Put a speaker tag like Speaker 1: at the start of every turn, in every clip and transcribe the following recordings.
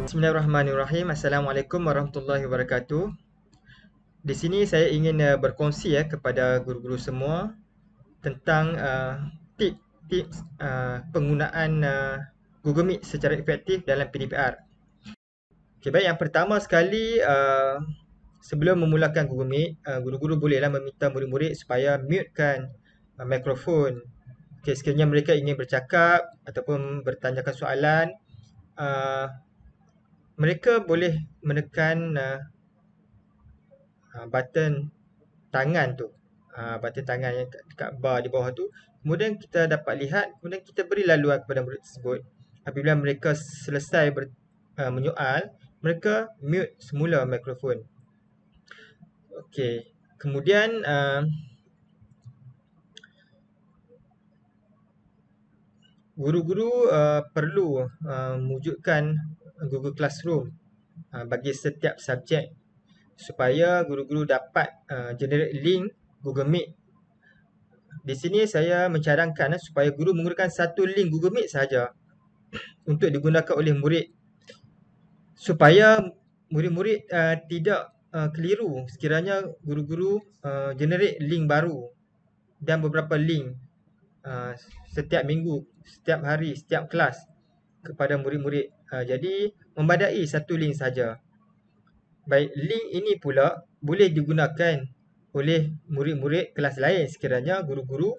Speaker 1: Bismillahirrahmanirrahim. Assalamualaikum warahmatullahi wabarakatuh. Di sini saya ingin berkongsi kepada guru-guru semua tentang tips penggunaan Google Meet secara efektif dalam PDPR. Okay, baik, yang pertama sekali, sebelum memulakan Google Meet, guru-guru bolehlah meminta murid-murid supaya mutekan mikrofon. Okay, sekiranya mereka ingin bercakap ataupun bertanyakan soalan, mereka boleh menekan button tangan tu, button tangan yang dekat bar di bawah tu. Kemudian kita dapat lihat, kemudian kita beri laluan kepada murid tersebut. Apabila mereka selesai menyoal, mereka mute semula mikrofon. Okey, kemudian guru-guru perlu mewujudkan Google Classroom bagi setiap subjek supaya guru-guru dapat generate link Google Meet. Di sini saya mencadangkan supaya guru menggunakan satu link Google Meet sahaja untuk digunakan oleh murid, supaya murid-murid tidak keliru sekiranya guru-guru generate link baru dan beberapa link setiap minggu, setiap hari, setiap kelas kepada murid-murid. Jadi membadai satu link saja. Baik, link ini pula boleh digunakan oleh murid-murid kelas lain sekiranya guru-guru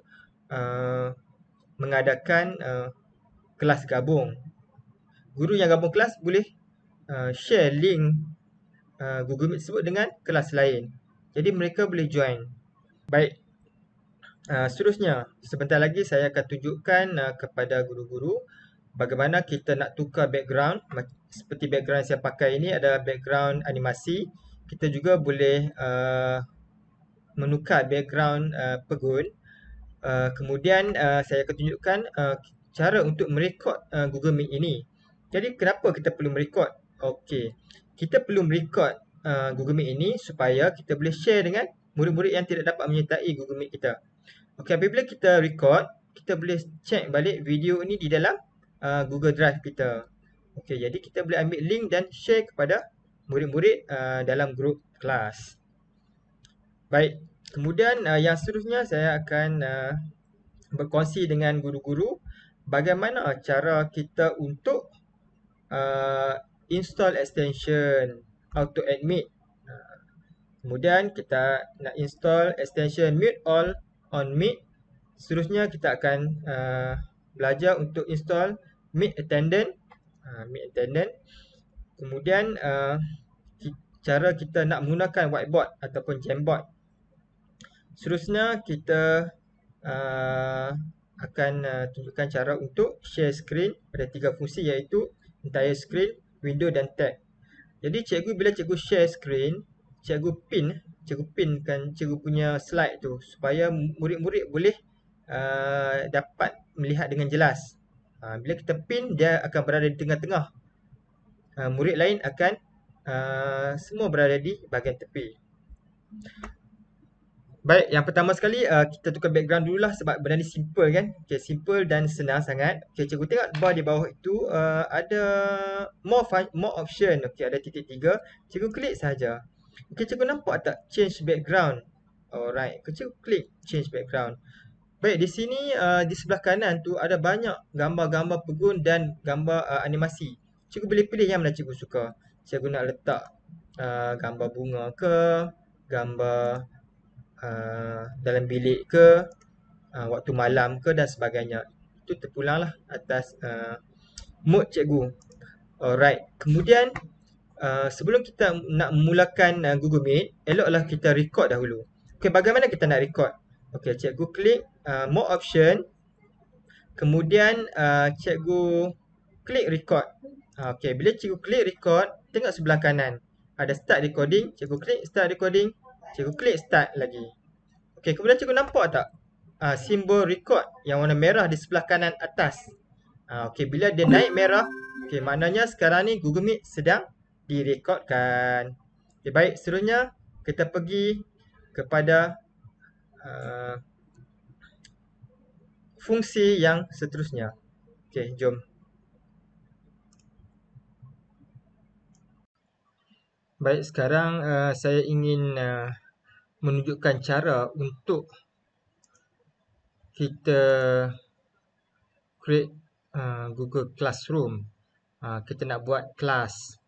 Speaker 1: mengadakan kelas gabung. Guru yang gabung kelas boleh share link Google Meet tersebut dengan kelas lain. Jadi mereka boleh join. Baik, seterusnya sebentar lagi saya akan tunjukkan kepada guru-guru bagaimana kita nak tukar background. Seperti background yang saya pakai ini adalah background animasi. Kita juga boleh menukar background pegun. Kemudian saya akan tunjukkan cara untuk merekod Google Meet ini. Jadi kenapa kita perlu merekod? Okey, kita perlu merekod Google Meet ini supaya kita boleh share dengan murid-murid yang tidak dapat menyertai Google Meet kita. Okey, apabila kita record, kita boleh check balik video ini di dalam Google Drive kita. Okey, jadi kita boleh ambil link dan share kepada murid-murid dalam grup kelas. Baik, kemudian yang seterusnya saya akan berkongsi dengan guru-guru bagaimana cara kita untuk install extension Auto Admit. Kemudian kita nak install extension Mute All on Meet. Seterusnya kita akan belajar untuk install Meet Attendant. Kemudian cara kita nak menggunakan whiteboard ataupun Jamboard. Seterusnya kita akan tunjukkan cara untuk share screen pada 3 fungsi, iaitu entire screen, window dan tab. Jadi cikgu bila cikgu share screen, cikgu pinkan cikgu punya slide tu supaya murid-murid boleh dapat melihat dengan jelas. Bila kita pin, dia akan berada di tengah-tengah. Murid lain akan semua berada di bahagian tepi. Baik, yang pertama sekali kita tukar background dululah sebab benda ni simple kan. Okay, simple dan senang sangat. Okay, cikgu tengok bar di bawah itu ada more option. Okay, ada titik 3. Cikgu klik saja. Okay, cikgu nampak tak change background? Alright, cikgu klik change background. Baik, di sini di sebelah kanan tu ada banyak gambar-gambar pegun dan gambar animasi. Cikgu boleh pilih yang mana cikgu suka. Cikgu nak letak gambar bunga ke, gambar dalam bilik ke, waktu malam ke dan sebagainya. Itu terpulanglah atas mood cikgu. Alright, kemudian sebelum kita nak memulakan Google Meet, eloklah kita record dahulu. Okay, bagaimana kita nak record? Okay, cikgu klik more option. Kemudian cikgu klik record. Okay, bila cikgu klik record, tengok sebelah kanan ada start recording. Cikgu klik start recording. Cikgu klik start lagi. Okay, kemudian cikgu nampak tak simbol record yang warna merah di sebelah kanan atas? Okay, bila dia naik merah, okay, maknanya sekarang ni Google Meet sedang direkodkan. Okay, baik, seterusnya kita pergi kepada fungsi yang seterusnya. Okay, jom. Baik, sekarang saya ingin menunjukkan cara untuk kita create Google Classroom. Kita nak buat kelas.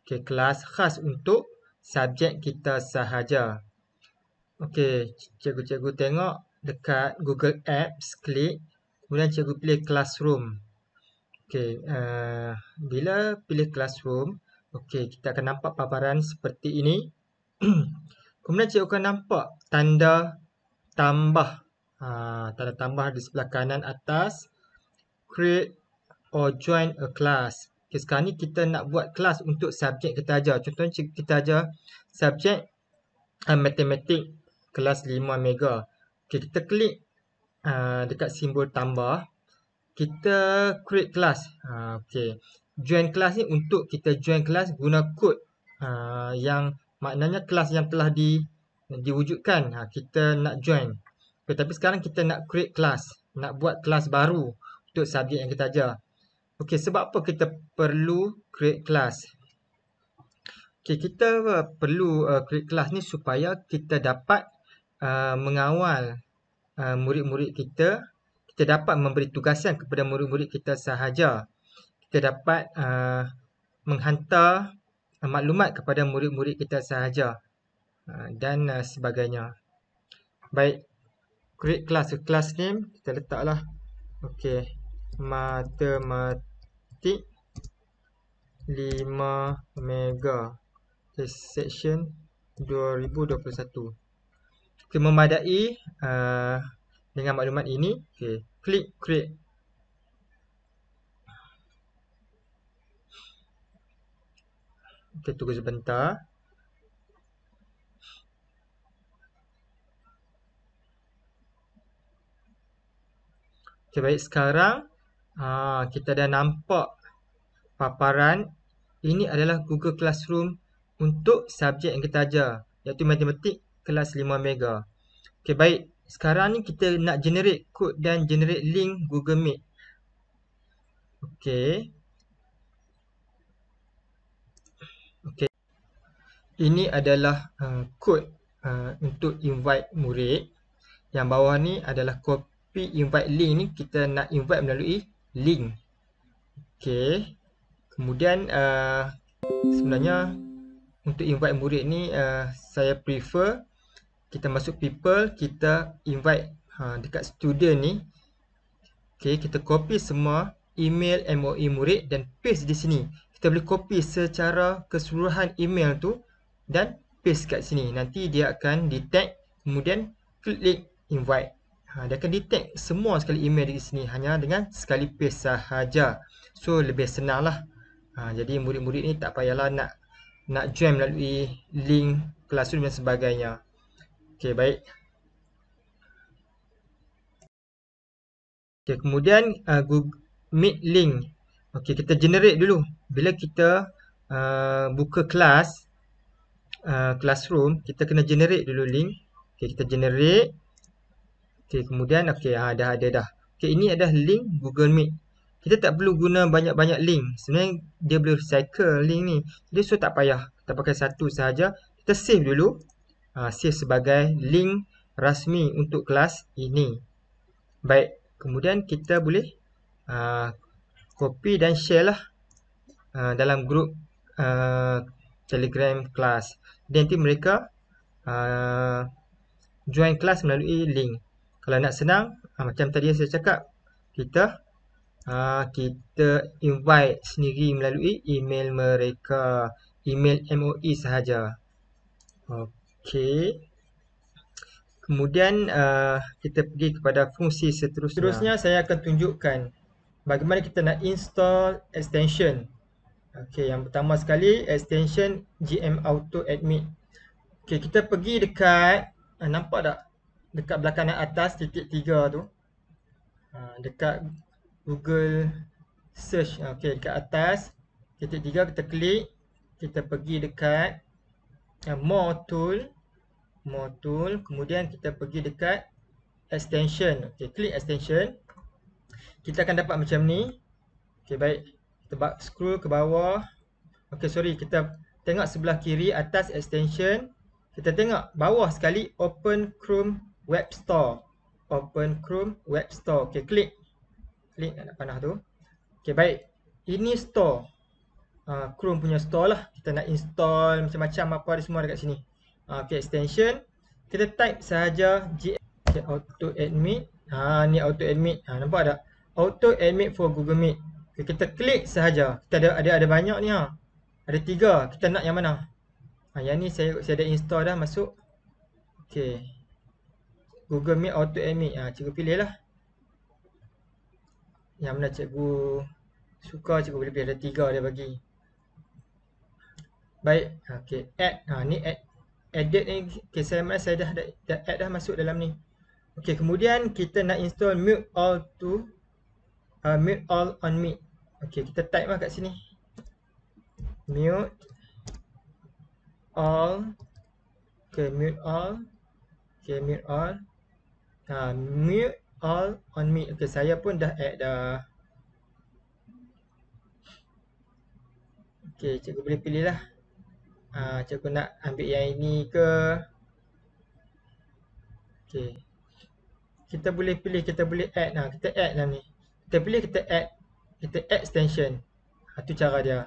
Speaker 1: Okay, kelas khas untuk subjek kita sahaja. Okey, cikgu-cikgu tengok dekat Google Apps, klik. Kemudian cikgu pilih Classroom. Okey, bila pilih Classroom, okey, kita akan nampak paparan seperti ini. Kemudian cikgu akan nampak tanda tambah. Tanda tambah di sebelah kanan atas. Create or join a class. Okay, sekarang ni kita nak buat kelas untuk subjek kita ajar. Contohnya kita ajar subjek matematik kelas 5 mega. Okay, kita klik dekat simbol tambah. Kita create kelas. Okay. Join kelas ni untuk kita join kelas guna kod yang maknanya kelas yang telah diwujudkan. Kita nak join. Okay, tapi sekarang kita nak create kelas. Nak buat kelas baru untuk subjek yang kita ajar. Okey, sebab apa kita perlu create kelas? Okey, kita perlu create kelas ni supaya kita dapat mengawal murid-murid kita. Kita dapat memberi tugasan kepada murid-murid kita sahaja. Kita dapat menghantar maklumat kepada murid-murid kita sahaja dan sebagainya. Baik, create kelas. Kelas name kita letaklah. Okey, matematik 5 mega. Okay, section 2021. Okay, memadai dengan maklumat ini. Okay, klik create. Okay, tunggu sebentar. Okay, baik, sekarang kita dah nampak paparan. Ini adalah Google Classroom untuk subjek yang kita ajar, iaitu matematik kelas 5 mega. Okay, baik. Sekarang ni kita nak generate kod dan generate link Google Meet. Okay. Okay. Ini adalah kod untuk invite murid. Yang bawah ni adalah copy invite link ni. Kita nak invite melalui link. Okay. Kemudian sebenarnya untuk invite murid ni saya prefer kita masuk people, kita invite dekat student ni. Okay, kita copy semua email MOE murid dan paste di sini. Kita boleh copy secara keseluruhan email tu dan paste kat sini. Nanti dia akan detect, kemudian klik invite. Dia akan detect semua sekali email di sini hanya dengan sekali paste sahaja. So lebih senang lah. Jadi murid-murid ni tak payahlah nak join melalui link Classroom dan sebagainya. Okay, baik. Okay, kemudian Google Meet link. Okay, kita generate dulu. Bila kita buka kelas Classroom, kita kena generate dulu link. Okay, kita generate. Okay, kemudian dah ada dah. Okay, ini adalah link Google Meet. Kita tak perlu guna banyak-banyak link. Sebenarnya dia boleh recycle link ni. Jadi so tak payah. Kita pakai satu sahaja. Kita save dulu. Save sebagai link rasmi untuk kelas ini. Baik. Kemudian kita boleh copy dan share lah dalam grup Telegram kelas. Dan nanti mereka join kelas melalui link. Kalau nak senang, macam tadi saya cakap, kita invite sendiri melalui email mereka, email MOE sahaja. Okey. Kemudian kita pergi kepada fungsi seterusnya. Seterusnya saya akan tunjukkan bagaimana kita nak install extension. Okey, yang pertama sekali extension GM Auto Admit. Okey, kita pergi dekat nampak tak? Dekat belah kanan atas titik 3 tu. Dekat Google search. Okey, dekat atas titik 3 kita klik. Kita pergi dekat more tool. Kemudian kita pergi dekat extension. Okey, klik extension. Kita akan dapat macam ni. Okey, baik. Kita scroll ke bawah. Okey, sorry, kita tengok sebelah kiri atas extension. Kita tengok bawah sekali Open Chrome Web Store. Open Chrome Web Store. Okey, klik. Klik anak panah tu. Okey, baik. Ini store. Chrome punya store lah. Kita nak install macam-macam apa ada semua dekat sini. Okey, extension. Kita type sahaja auto admit. Ni auto admit. Nampak tak? Auto admit for Google Meet. Okay, kita klik sahaja. Kita ada banyak ni ha. Ada 3. Kita nak yang mana? Yang ni saya dah install dah masuk. Okey. Google Meet auto admit. Cikgu pilih lah. Yang mana cikgu suka, cikgu boleh pilih. Ada 3 dia bagi. Baik. Okey, add. Ni add. Edit ni. Okay, saya dah add dah masuk dalam ni. Okey, kemudian kita nak install mute all on Meet. Okey, kita type lah kat sini. Mute all. Okay, mute all. Okay, mute all. Mute all on Meet. Okay, saya pun dah add dah. Okay, cikgu boleh pilih lah. Cikgu nak ambil yang ini ke. Okay. Kita boleh pilih, kita boleh add. Kita add dalam ni. Kita pilih, kita add. Kita add extension. Itu cara dia.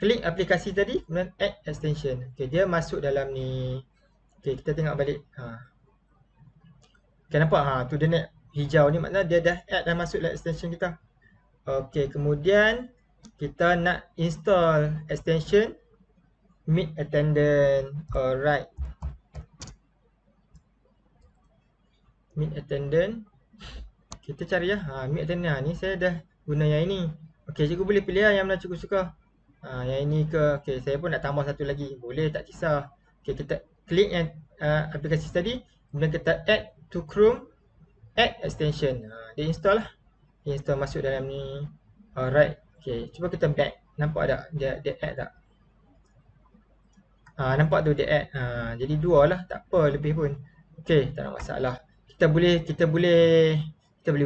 Speaker 1: Klik aplikasi tadi, kemudian add extension. Okay, dia masuk dalam ni. Okay, kita tengok balik. Okay, nampak? Tu dia nak hijau ni, maknanya dia dah add dah masuk dalam extension kita. Okay, kemudian kita nak install extension Meet Attendant. Alright. Meet Attendant. Kita cari lah. Meet Attendant. Ni saya dah guna yang ini. Okay, cikgu boleh pilih lah yang mana cikgu suka. Yang ini ke. Okay, saya pun nak tambah satu lagi. Boleh, tak kisah. Okay, kita klik yang aplikasi tadi. Kemudian kita add to Chrome. Add extension. Dia install lah. Dia install masuk dalam ni. Alright. Okay, cuba kita back. Nampak tak? Dia add tak? Nampak tu dia add. Jadi 2 lah. Tak apa lebih pun. Okay, tak ada masalah. Kita boleh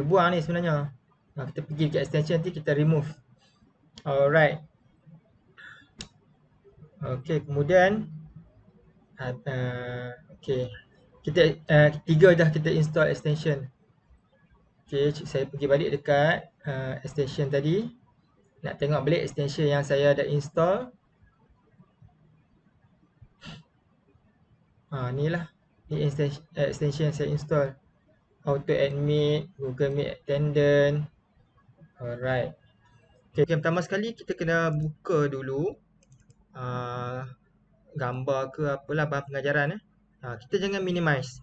Speaker 1: buang ni sebenarnya. Kita pergi ke extension nanti kita remove. Alright. Okay, kemudian okay. Kita 3 dah kita install extension. Okay, saya pergi balik dekat extension tadi. Nak tengok balik extension yang saya dah install. Ni lah. Ni extension yang saya install. Auto admit, Google Meet Attendant. Alright. Okay, pertama sekali kita kena buka dulu gambar ke apalah bahan pengajaran. Kita jangan minimize.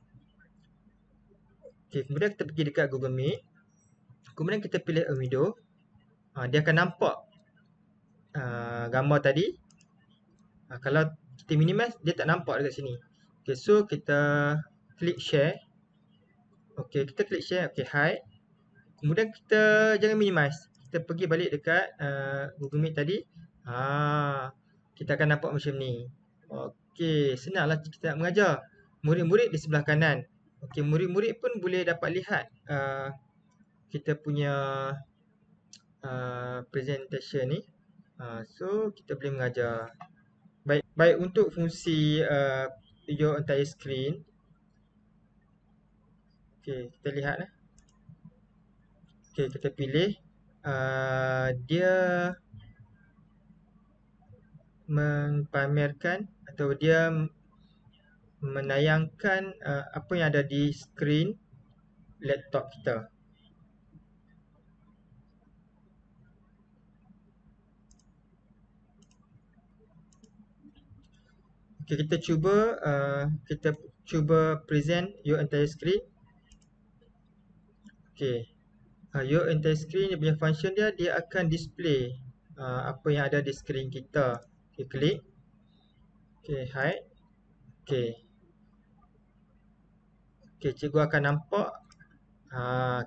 Speaker 1: Okay, kemudian kita pergi dekat Google Meet. Kemudian kita pilih a window. Dia akan nampak gambar tadi. Kalau kita minimize, dia tak nampak dekat sini. Okay, so kita klik share. Okay, kita klik share. Okay, hide. Kemudian kita jangan minimize. Kita pergi balik dekat Google Meet tadi. Kita akan nampak macam ni. Okay, senanglah kita nak mengajar. Murid-murid di sebelah kanan. Okay, murid-murid pun boleh dapat lihat kita punya presentation ni. So, kita boleh mengajar. Baik untuk fungsi your entire screen. Okay, kita lihat lah. Okay, kita pilih. Dia mempamerkan atau dia menayangkan apa yang ada di skrin laptop kita. Okay, kita cuba present your entire screen. Okay, your entire screen dia punya function dia akan display apa yang ada di skrin kita. Okay, klik. Okay, hide. Okay. Okay, cikgu akan nampak.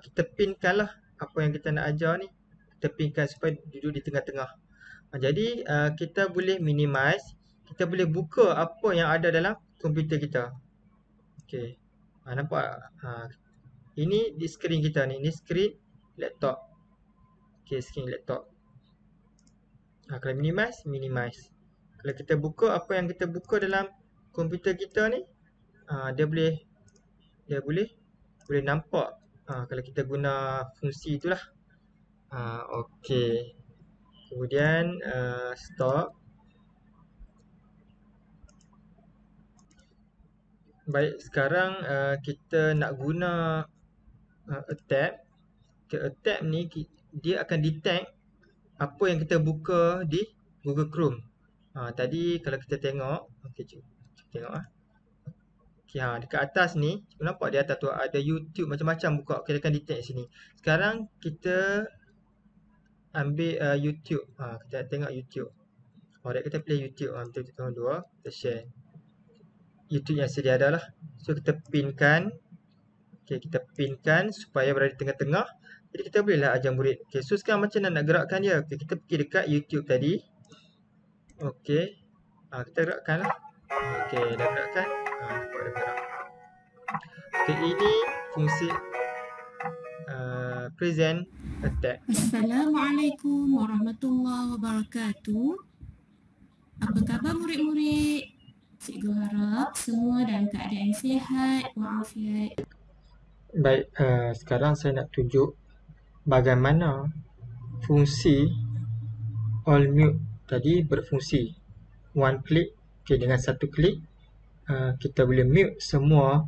Speaker 1: Kita pinkan lah apa yang kita nak ajar ni. Kita pinkan supaya duduk di tengah-tengah. Jadi, kita boleh minimize. Kita boleh buka apa yang ada dalam komputer kita. Okay. Nampak? Ini di skrin kita ni. Ini skrin laptop. Okay, skrin laptop. Kalau minimize. Kalau kita buka, apa yang kita buka dalam komputer kita ni, dia boleh nampak kalau kita guna fungsi itulah. Okey. Kemudian stop. Baik, sekarang kita nak guna a tab. A tab ni dia akan detect apa yang kita buka di Google Chrome. Tadi kalau kita tengok, okey, cuba tengok okey, dekat atas ni, nampak di atas tu ada YouTube macam-macam buka. Okey, dia akan detect sini. Sekarang kita ambil YouTube. Kita tengok YouTube. Alright, kita pilih YouTube. Kita tengok dua, kita share. YouTube yang sedia ada lah. So kita pinkan. Okey, kita pinkan supaya berada di tengah-tengah. Jadi kita bolehlah ajar murid. Okey, so sekarang macam mana nak gerakkan dia? Okey, kita pergi dekat YouTube tadi. Okey. Kita gerakkan lah. Okey, dah gerakkan. Nampak dah gerak. Okey, ini fungsi present attack.
Speaker 2: Assalamualaikum warahmatullahi wabarakatuh. Apa khabar murid-murid? Cikgu harap semua dalam keadaan sihat walafiat.
Speaker 1: Baik, sekarang saya nak tunjuk bagaimana fungsi all mute tadi berfungsi. One click, okay, dengan satu klik kita boleh mute semua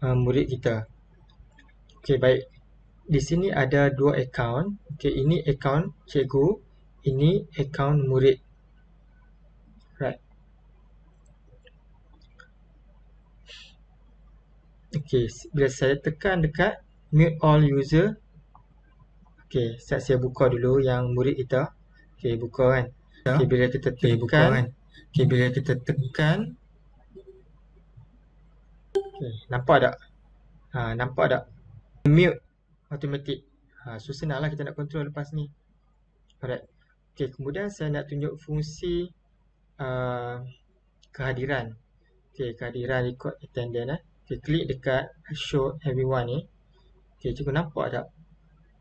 Speaker 1: murid kita. Okey, baik. Di sini ada dua akaun. Okey, ini akaun cikgu, ini akaun murid. Right. Okey, bila saya tekan dekat mute all user, okey, saya buka dulu yang murid kita. Okey, buka kan. Okey, bila kita tekan, okey, nampak tak? Nampak tak? Mute automatic. So senanglah kita nak control lepas ni. Alright. Okey, kemudian saya nak tunjuk fungsi kehadiran. Okey, kehadiran record attendance. Okey, klik dekat show everyone ni. Okey, cikgu nampak tak?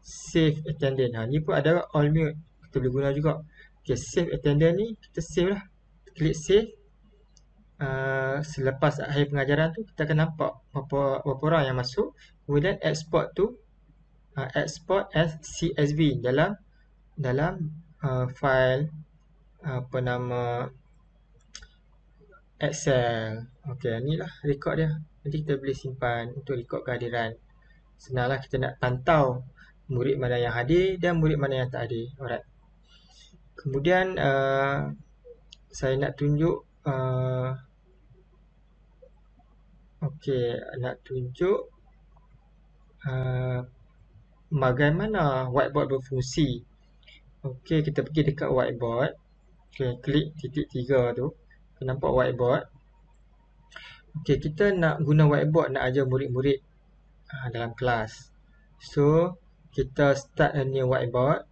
Speaker 1: Save attendance. Ni pun ada all mute. Kita boleh guna juga. Okey, save attendance ni kita save lah. Klik save. Selepas akhir pengajaran tu kita akan nampak berapa orang yang masuk. Kemudian export tu export as CSV dalam file apa nama Excel. Okey, inilah rekod dia. Nanti kita boleh simpan untuk rekod kehadiran. Senanglah kita nak pantau murid mana yang hadir dan murid mana yang tak hadir. Alright. Kemudian saya nak tunjuk nak tunjuk bagaimana whiteboard berfungsi. Okey, kita pergi dekat whiteboard. Okey, klik titik 3 tu. Nampak whiteboard. Okey, kita nak guna whiteboard nak ajar murid-murid dalam kelas. So, kita start a new whiteboard.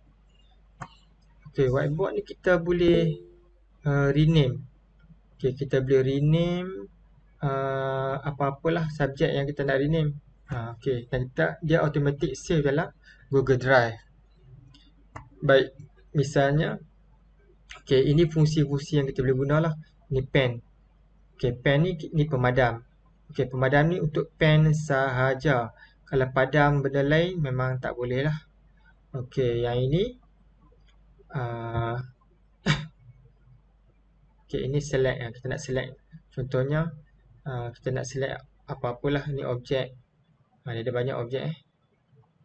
Speaker 1: Okey, whiteboard ni kita boleh rename. Okey, kita boleh rename apa-apalah subjek yang kita nak rename. Okey, dan dia automatic save dalam Google Drive. Baik, misalnya okey, ini fungsi-fungsi yang kita boleh gunalah. Ni pen. Okey, pen ni pemadam. Okey, pemadam ni untuk pen sahaja. Kalau padam benda lain memang tak boleh lah. Okey, yang ini okey, ini select yang kita nak select. Contohnya kita nak select apa-apalah, ni objek. Dia ada banyak objek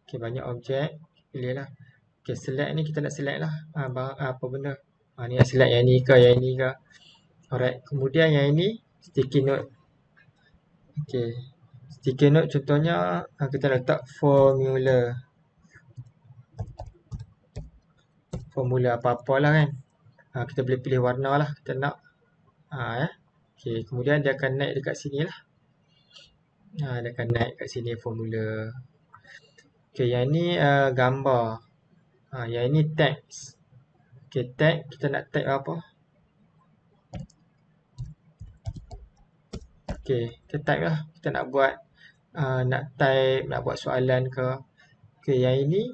Speaker 1: Okey, banyak objek. Pilihlah. Okey, select ni kita nak select lah apa benda. Ni nak select yang ni ke, yang ni ke. Alright, kemudian yang ini sticky note. Okey, sticky note contohnya kita letak formula apa-apalah kan. Kita boleh pilih warna lah kita nak. Okey, kemudian dia akan naik dekat sini lah. Dia akan naik kat sini formula. Okey, yang ni gambar. Yang ini teks. Okey, tag kita nak tag apa? Okey, kita type lah. Kita nak buat nak type, nak buat soalan ke. Okey, yang ini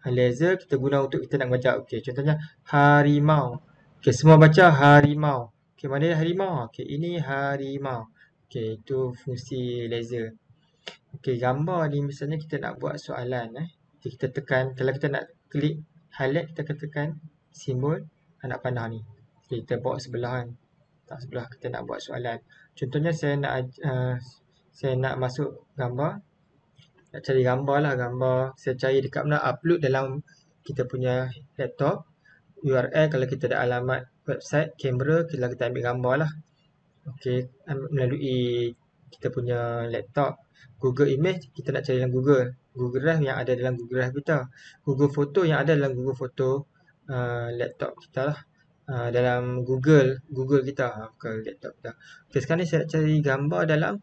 Speaker 1: laser kita guna untuk kita nak baca. Okey, contohnya harimau. Okey, semua baca harimau. Okey, mana harimau? Okey, ini harimau. Okey, itu fungsi laser. Okey, gambar ni misalnya kita nak buat soalan Okay, kita tekan, kalau kita nak klik highlight, kita akan tekan simbol anak panah ni. Okay, kita bawa sebelah kan. Tak sebelah, kita nak buat soalan. Contohnya saya nak masuk gambar. Nak cari gambar lah, gambar. Saya cari dekat mana, upload dalam kita punya laptop. URL kalau kita ada alamat website, kamera, kita ambil gambar lah. Okey, melalui kita punya laptop. Google Image, kita nak cari dalam Google. Google Drive yang ada dalam Google Drive kita. Google Photo yang ada dalam Google Photo laptop kita lah. Dalam Google kita, bukan laptop kita. Okay, sekarang ni saya nak cari gambar dalam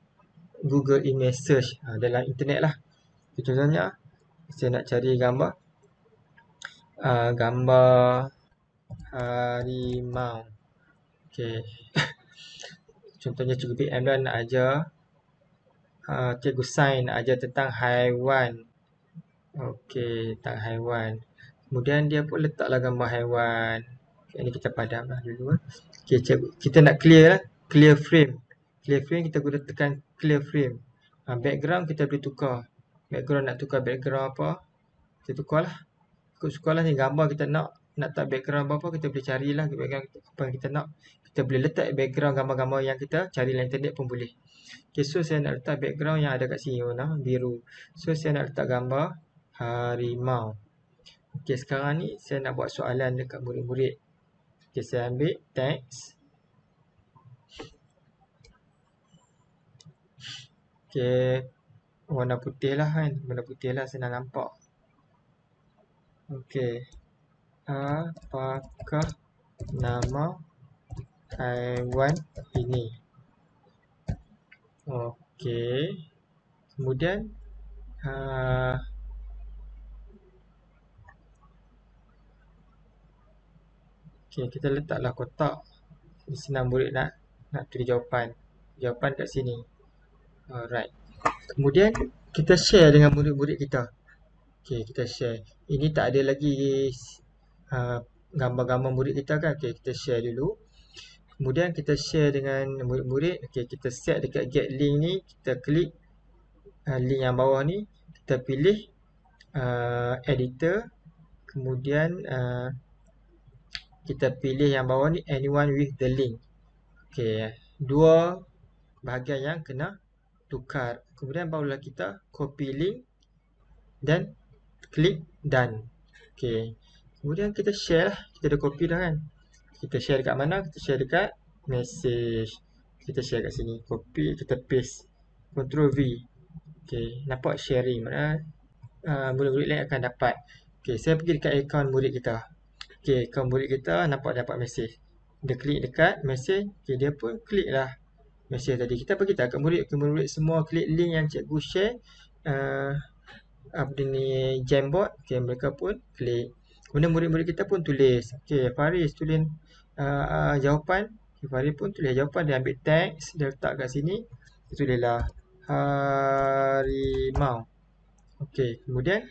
Speaker 1: Google Image Search, dalam internet lah. Okay, contohnya, saya nak cari gambar harimau. Okay. Contohnya cikgu PM dah nak ajar cikgu sains nak ajar tentang haiwan. Okey, tentang haiwan. Kemudian dia pun letaklah gambar haiwan. Okay, ini kita padamlah dulu. Okey, cikgu, kita nak clear lah. Clear frame. Clear frame kita guna tekan clear frame. Background kita boleh tukar. Background nak tukar background apa? Kita tukarlah. Ikut sukalah ni gambar kita nak tak background apa, kita boleh carilah background apa yang kita nak. Kita boleh letak background gambar-gambar yang kita cari dalam internet pun boleh. Okay, so saya nak letak background yang ada kat sini warna biru. So saya nak letak gambar harimau. Okay, sekarang ni saya nak buat soalan dekat murid-murid. Okay, saya ambil teks. Okay, warna putih lah kan. Warna putih lah, senang nampak. Okey. Apakah nama haiwan ini? Okey. Kemudian okey, kita letaklah kotak di senang murid nak tulis jawapan. Jawapan kat sini. Alright. Kemudian kita share dengan murid-murid kita. Okey, kita share. Ini tak ada lagi gambar-gambar murid kita kan. Okey, kita share dulu. Kemudian kita share dengan murid-murid. Okey, kita set dekat get link ni. Kita klik link yang bawah ni. Kita pilih editor. Kemudian kita pilih yang bawah ni anyone with the link. Okey, dua bahagian yang kena tukar. Kemudian barulah kita copy link dan klik done. Okey. Kemudian kita share lah. Kita dah copy dah kan. Kita share dekat mana? Kita share dekat message. Kita share kat sini. Copy, kita paste. Ctrl V. Okey. Nampak sharing. Mana murid-murid lain akan dapat. Okey. Saya pergi dekat akaun murid kita. Okey. Akaun murid kita nampak dapat message. Dia klik dekat message. Okey. Dia pun klik lah message tadi. Kita pergi tak kat murid. Murid semua klik link yang cikgu share. Apa ni, Jamboard. Okay, mereka pun klik. Kemudian murid-murid kita pun tulis. Okay, Faris tulis jawapan. Okay, Faris pun tulis jawapan. Dia ambil teks, dia letak kat sini. Dia tulislah harimau. Okay, kemudian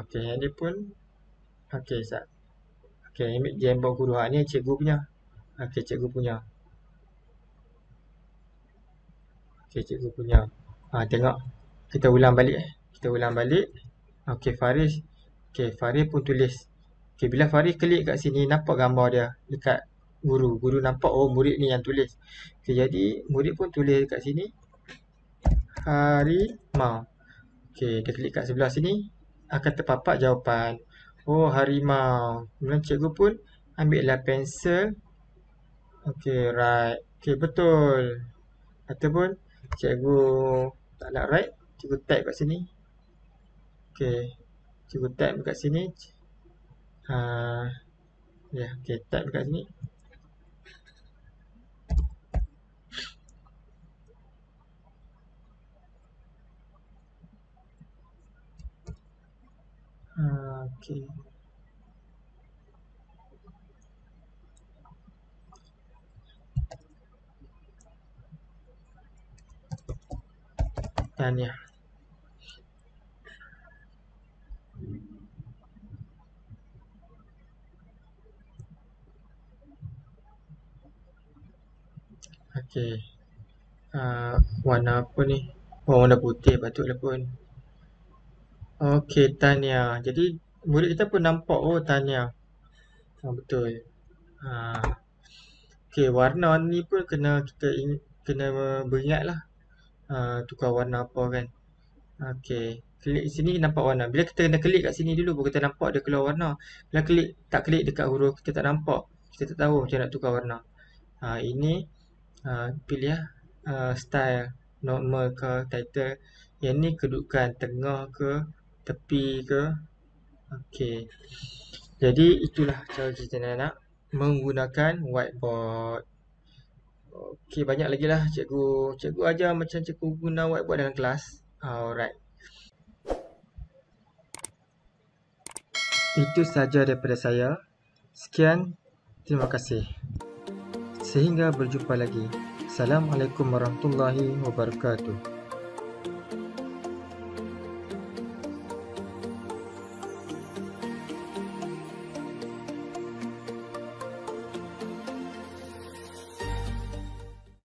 Speaker 1: okay, yang ni pun okay, sat. Okay, ambil Jamboard guru. Ni cikgu punya. Okay, cikgu punya. Okay, cikgu punya. Tengok. Kita ulang balik. Kita ulang balik. Okey, Faris. Okey, Faris pun tulis. Okey, bila Faris klik kat sini, nampak gambar dia dekat guru. Guru nampak, oh murid ni yang tulis. Okey, jadi murid pun tulis kat sini. Harimau. Okey, dia klik kat sebelah sini. Akan terpapak jawapan. Oh, harimau. Kemudian cikgu pun ambillah pensel. Okey, right. Okey, betul. Ataupun cikgu tak nak write, cikgu type kat sini. Okey, cikgu type dekat sini. Ya, okey, type dekat sini. Okey. Tahniah. Okey. Warna apa ni? Oh, warna putih patutlah pun. Okey, Tania. Jadi murid kita pun nampak, oh Tania. Betul. Ah, okey, warna ni pun kena beringat lah. Tukar warna apa kan. Okey. Klik sini nampak warna. Bila kita kena klik kat sini dulu baru kita nampak dia keluar warna. Bila tak klik dekat huruf kita tak nampak. Kita tak tahu macam nak tukar warna. Ini pilih lah. Style normal ke title. Yang ni kedudukan tengah ke tepi ke. Okey. Jadi itulah cara kita nak menggunakan whiteboard. Okey, banyak lagi lah cikgu ajar macam cikgu guna whiteboard dalam kelas. Alright. Itu saja daripada saya. Sekian, terima kasih. Sehingga berjumpa lagi. Assalamualaikum warahmatullahi wabarakatuh.